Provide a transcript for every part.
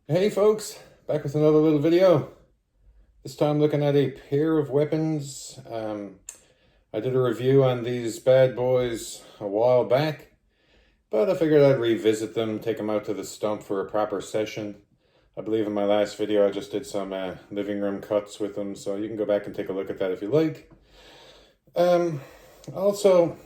Hey folks, back with another little video. This time looking at a pair of weapons. I did a review on these bad boys a while back, but I figured I'd revisit them, take them out to the stump for a proper session. I believe in my last video I just did some living room cuts with them, so you can go back and take a look at that if you like. Also,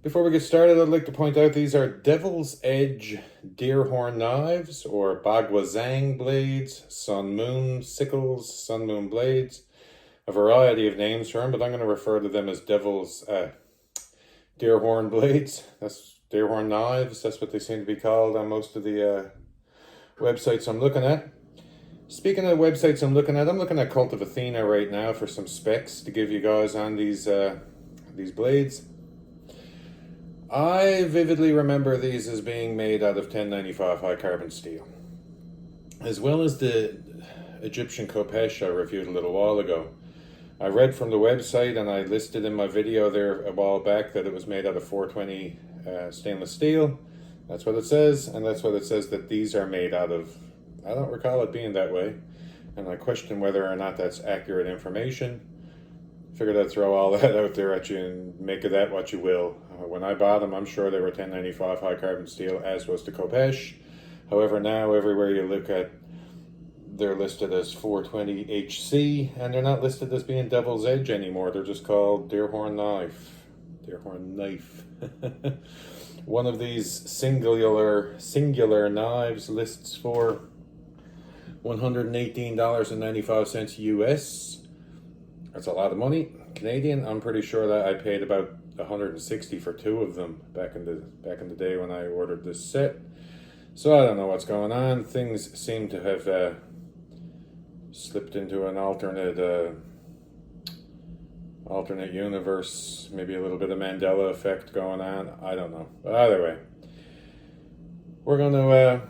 before we get started, I'd like to point out these are Devil's Edge Deerhorn knives, or Baguazhang blades, Sun Moon sickles, Sun Moon blades. A variety of names for them, but I'm going to refer to them as Devil's Deerhorn blades. That's Deerhorn knives. That's what they seem to be called on most of the websites I'm looking at. Speaking of websites I'm looking at Cult of Athena right now for some specs to give you guys on these blades. I vividly remember these as being made out of 1095 high carbon steel, as well as the Egyptian Khopesh I reviewed a little while ago. I read from the website, and I listed in my video there a while back, that it was made out of 420 stainless steel. That's what it says, and that's what it says that these are made out of. I don't recall it being that way, and I question whether or not that's accurate information. Figured I'd throw all that out there at you and make of that what you will. When I bought them, I'm sure they were 1095 high carbon steel, as was the Khopesh. However, now everywhere you look at, they're listed as 420 HC, and they're not listed as being Devil's Edge anymore. They're just called Deerhorn knife. Deerhorn knife. One of these singular knives lists for $118.95 US. That's a lot of money Canadian. I'm pretty sure that I paid about 160 for two of them back in the day when I ordered this set. So I don't know what's going on. Things seem to have slipped into an alternate universe. Maybe a little bit of Mandela effect going on. I don't know. But either way, we're going to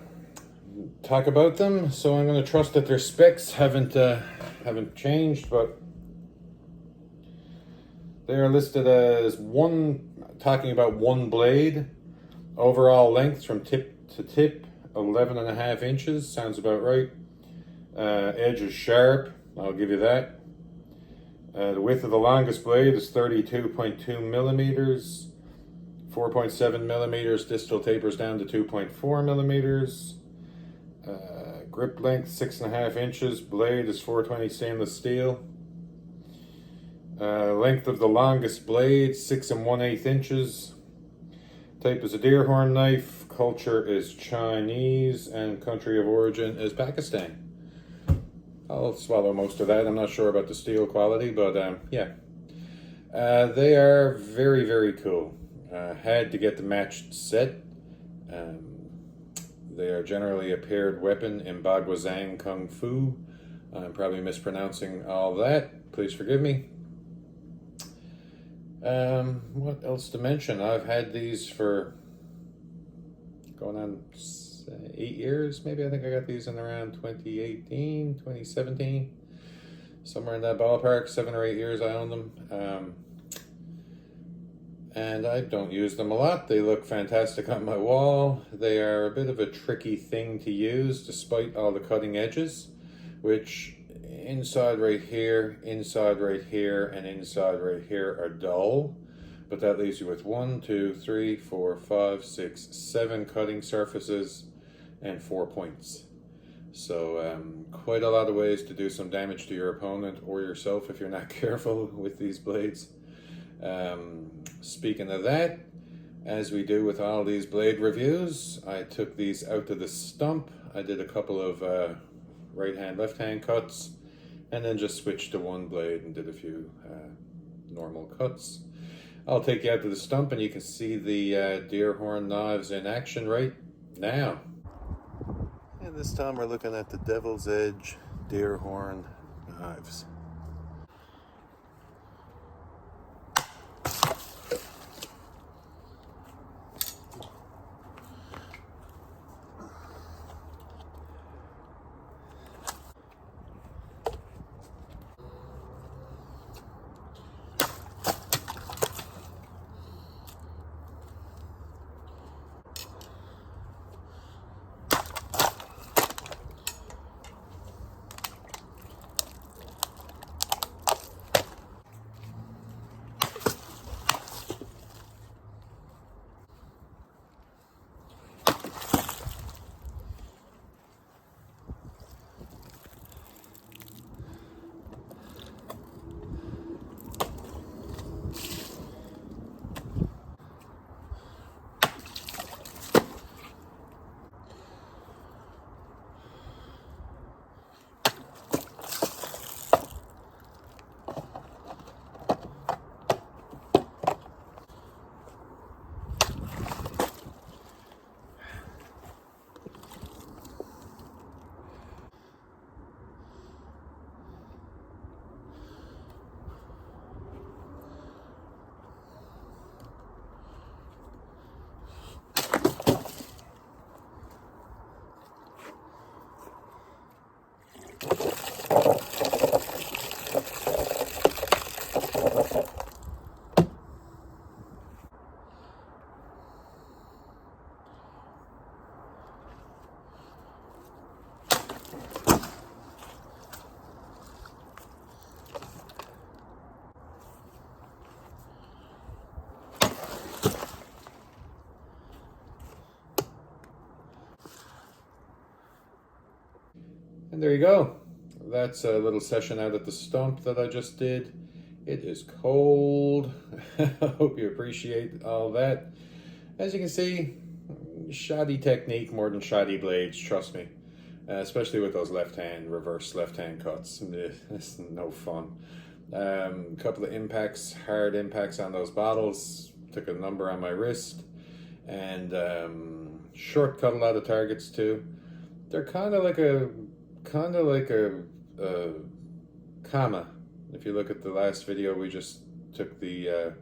talk about them. So I'm going to trust that their specs haven't changed, but they are listed as talking about one blade, overall length from tip to tip, 11.5 inches, sounds about right. Edge is sharp, I'll give you that. The width of the longest blade is 32.2 millimeters, 4.7 millimeters, distal tapers down to 2.4 millimeters. Grip length 6.5 inches, blade is 420 stainless steel. Length of the longest blade, 6 1/8 inches. Type is a Deerhorn knife. Culture is Chinese, and country of origin is Pakistan. I'll swallow most of that. I'm not sure about the steel quality, but yeah. They are very, very cool. Had to get the matched set. They are generally a paired weapon in Baguazhang Kung Fu. I'm probably mispronouncing all that. Please forgive me. What else to mention? I've had these for going on 8 years, maybe. I think I got these in around 2018, 2017, somewhere in that ballpark. 7 or 8 years I own them. And I don't use them a lot. They look fantastic on my wall. They are a bit of a tricky thing to use, despite all the cutting edges, which inside right here, inside right here, and inside right here are dull, but that leaves you with 1, 2, 3, 4, 5, 6, 7 cutting surfaces and 4 points. So quite a lot of ways to do some damage to your opponent or yourself if you're not careful with these blades. Speaking of that, as we do with all these blade reviews, I took these out to the stump. I did a couple of right hand, left hand cuts, and then just switched to one blade and did a few normal cuts. I'll take you out to the stump and you can see the Deerhorn knives in action right now. And this time we're looking at the Devil's Edge Deerhorn knives. And there you go. That's a little session out at the stump that I just did. It is cold. I hope you appreciate all that. As you can see, shoddy technique more than shoddy blades, trust me. Especially with those reverse left-hand cuts. It's no fun. A couple of impacts, hard impacts on those bottles. Took a number on my wrist. And shortcut a lot of targets too. They're kind of like a Kama. If you look at the last video, we just took the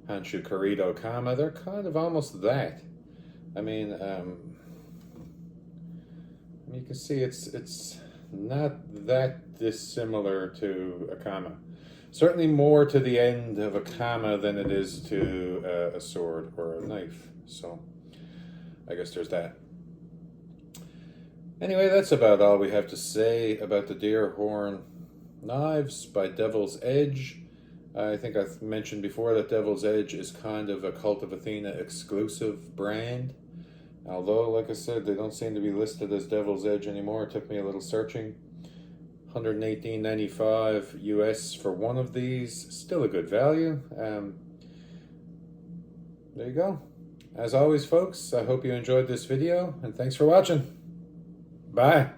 Hanshu Corrido Kama. They're kind of almost that. I mean, you can see it's not that dissimilar to a Kama. Certainly more to the end of a Kama than it is to a sword or a knife. So I guess there's that. Anyway, that's about all we have to say about the Deerhorn knives by Devil's Edge. I think I've mentioned before that Devil's Edge is kind of a Cult of Athena exclusive brand. Although, like I said, they don't seem to be listed as Devil's Edge anymore. It took me a little searching. $118.95 US for one of these. Still a good value. There you go. As always, folks, I hope you enjoyed this video, and thanks for watching. Bye.